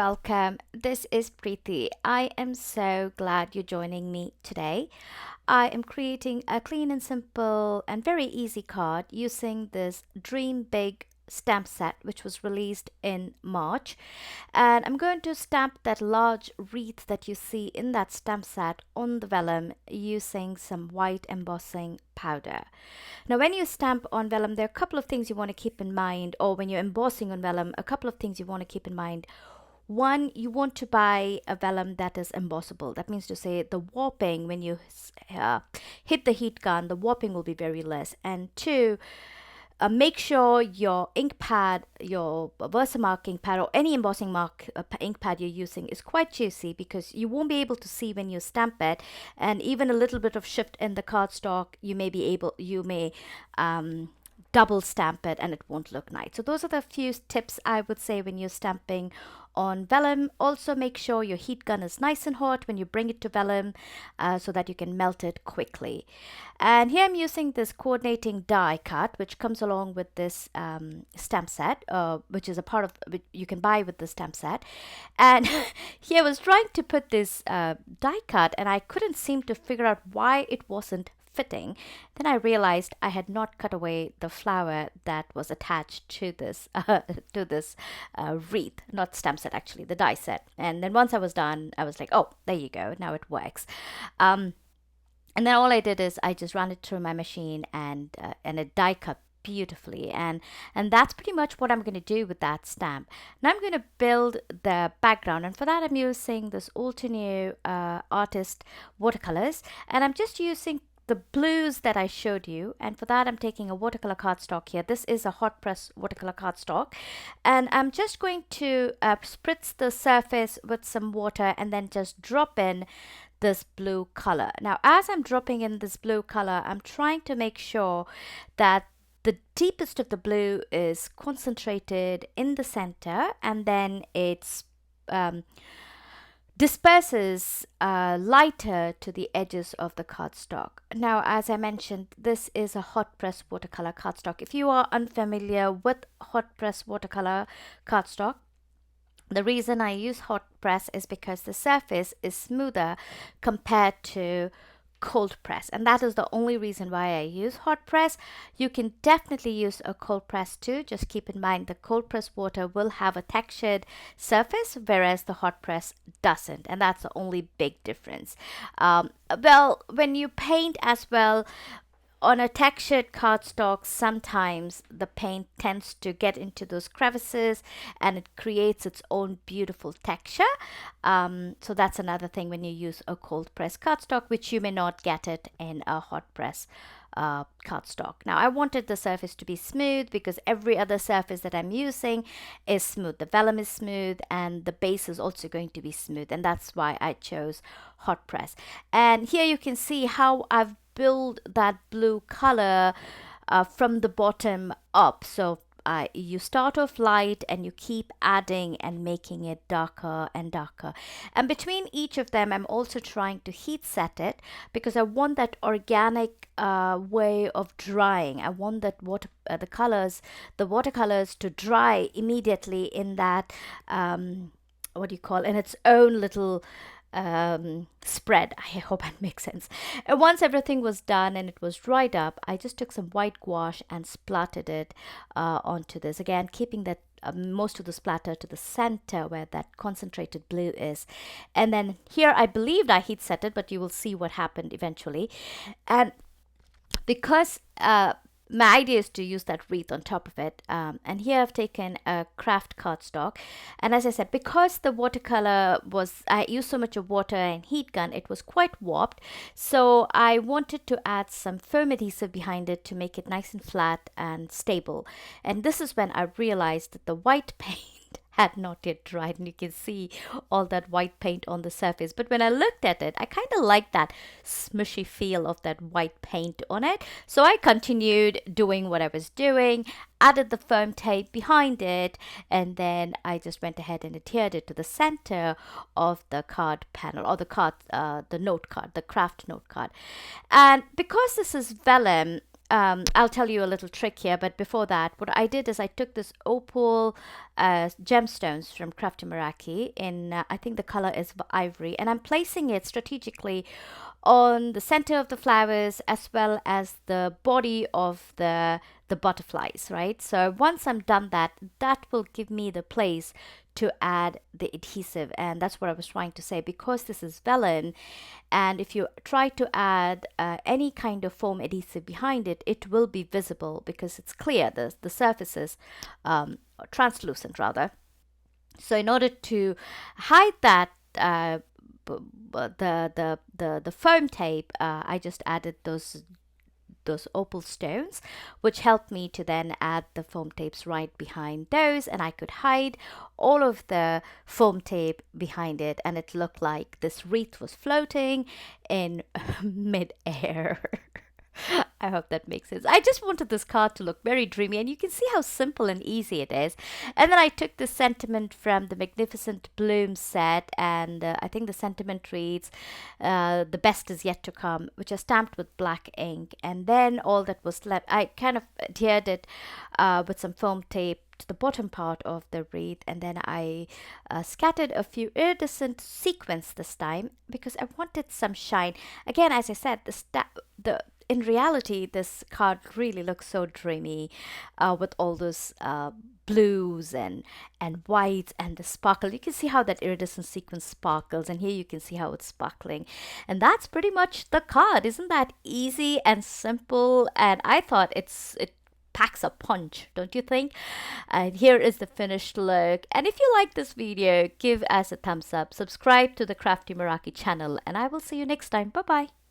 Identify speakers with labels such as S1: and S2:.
S1: welcome. This is Preeti. I am so glad you're joining me today. I am creating a clean and simple and very easy card using this Dream Big stamp set, which was released in March. And I'm going to stamp that large wreath that you see in that stamp set on the vellum using some white embossing powder. Now, when you stamp on vellum, there are a couple of things you want to keep in mind, or when you're embossing on vellum, a couple of things you want to keep in mind. One, you want to buy a vellum that is embossable. That means to say the warping, when you hit the heat gun, the warping will be very less. And two, make sure your ink pad, your Versamark ink pad, or any embossing mark ink pad you're using is quite juicy, because you won't be able to see when you stamp it, and even a little bit of shift in the cardstock, you may double stamp it and it won't look nice. So those are the few tips I would say when you're stamping on vellum. Also, make sure your heat gun is nice and hot when you bring it to vellum, so that you can melt it quickly. And here I'm using this coordinating die cut, which comes along with this stamp set, which is a part of which you can buy with the stamp set. And here I was trying to put this die cut, and I couldn't seem to figure out why it wasn't fitting. Then I realized I had not cut away the flower that was attached to this wreath, not stamp set, actually the die set. And then once I was done, I was like, oh, there you go, now it works. And then all I did is I just ran it through my machine, and it die cut beautifully, and that's pretty much what I'm going to do with that stamp. Now I'm going to build the background, and for that I'm using this Altenew artist watercolors, and I'm just using the blues that I showed you, and for that I'm taking a watercolor cardstock here. This is a hot press watercolor cardstock, and I'm just going to spritz the surface with some water and then just drop in this blue color. Now, as I'm dropping in this blue color, I'm trying to make sure that the deepest of the blue is concentrated in the center, and then it's disperses lighter to the edges of the cardstock. Now, as I mentioned, this is a hot press watercolor cardstock. If you are unfamiliar with hot press watercolor cardstock, the reason I use hot press is because the surface is smoother compared to cold press, and that is the only reason why I use hot press. You can definitely use a cold press too. Just keep in mind the cold press water will have a textured surface, whereas the hot press doesn't, and that's the only big difference. Well, when you paint as well on a textured cardstock, sometimes the paint tends to get into those crevices and it creates its own beautiful texture. So that's another thing when you use a cold press cardstock, which you may not get it in a hot press cardstock. Now, I wanted the surface to be smooth because every other surface that I'm using is smooth. The vellum is smooth and the base is also going to be smooth, and that's why I chose hot press. And here you can see how I've build that blue color from the bottom up. So you start off light and you keep adding and making it darker and darker. And between each of them, I'm also trying to heat set it because I want that organic way of drying. I want that the watercolors to dry immediately in that in its own little spread. I hope that makes sense. And once everything was done and it was dried up, I just took some white gouache and splattered it onto this. Again, keeping that most of the splatter to the center where that concentrated blue is. And then here I believed I heat set it, but you will see what happened eventually. And because my idea is to use that wreath on top of it, and here I've taken a craft cardstock, and as I said, because the watercolor I used so much of water and heat gun, it was quite warped, so I wanted to add some foam adhesive behind it to make it nice and flat and stable. And this is when I realized that the white paint had not yet dried, and you can see all that white paint on the surface. But when I looked at it, I kind of liked that smushy feel of that white paint on it. So I continued doing what I was doing, added the foam tape behind it, and then I just went ahead and adhered it to the center of the card panel, or the note card, the craft note card. And because this is vellum, I'll tell you a little trick here, but before that, what I did is I took this Opal gemstones from Crafty Meraki in, I think the color is Ivory, and I'm placing it strategically on the center of the flowers as well as the body of the butterflies, right? So once I'm done that, that will give me the place to add the adhesive, and that's what I was trying to say. Because this is vellum, and if you try to add any kind of foam adhesive behind it, it will be visible because it's clear, the surface is translucent rather. So in order to hide that the foam tape, I just added those opal stones, which helped me to then add the foam tapes right behind those, and I could hide all of the foam tape behind it, and it looked like this wreath was floating in mid-air. I hope that makes sense. I just wanted this card to look very dreamy, and you can see how simple and easy it is. And then I took the sentiment from the Magnificent Bloom set, and I think the sentiment reads, "The best is yet to come," which I stamped with black ink. And then all that was left, I kind of adhered it with some foam tape to the bottom part of the wreath, and then I scattered a few iridescent sequins this time because I wanted some shine. Again, as I said, the in reality, this card really looks so dreamy with all those blues and whites and the sparkle. You can see how that iridescent sequence sparkles, and here you can see how it's sparkling. And that's pretty much the card. Isn't that easy and simple? And I thought it packs a punch, don't you think? And here is the finished look. And if you like this video, give us a thumbs up, subscribe to the Crafty Meraki channel, and I will see you next time. Bye bye.